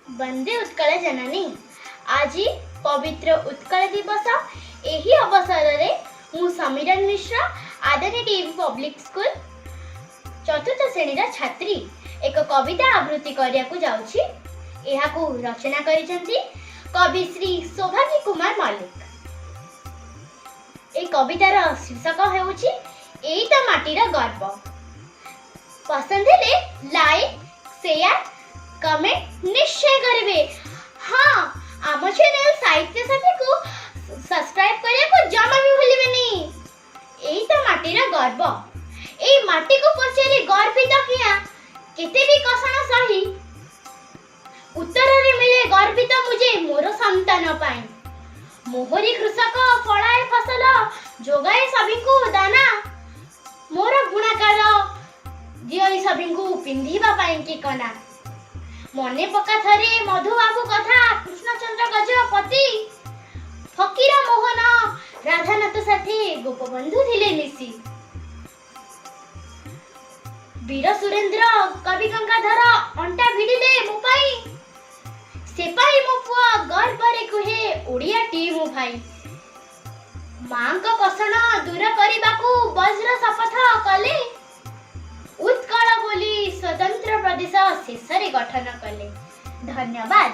वंदे उत्कल जननी। आज पवित्र उत्कल दिवस। एही अवसर रे मु समीरन मिश्र आदनी टीवी पब्लिक स्कूल चतुर्थ श्रेणी छात्री एक कविता आवृत्ति करिया को जाउछि। एहाकू रचना करिसेंती कवि श्री सौभाग्य कुमार मल्लिक। ए कवितार शीर्षक हेउछि एई तो माटीर गर्व। पसंद हेले लाइक शेयर कमेंट निश्चय करेंगे। हाँ, आम चैनल साहित्य साथी को सब्सक्राइब करिया को जमा भी भूलिबेनी। एई तो माटीर गर्व। एई माटी को पछारी गर्वित किया केते भी कषण सही उत्तर रे मिले गर्वित मुझे मोर संतान पाई। मोहरी कृषक फलाए फसल जोगाए सभी को दाना। मोर गुणाकार दियो सभी को पिंधिबा पाई की कना। मने पका थरे मधुबाबू कथा कृष्णचंद्र गजपति फकीर मोहन राधानाथ साथी गोपबंधु थिले मिसी। वीर सुरेंद्र कवि गंगाधर अंटा भिड़िले मो पाई। सेपाई मो पुआ गर्व रे कुहे ओडिया टी मो भाई। मां को कषण दूर करिबाकू वज्र शपथ कले। उत्कल बोली स्वतंत्र प्रदेश शेष रे गठन कले। धन्यवाद।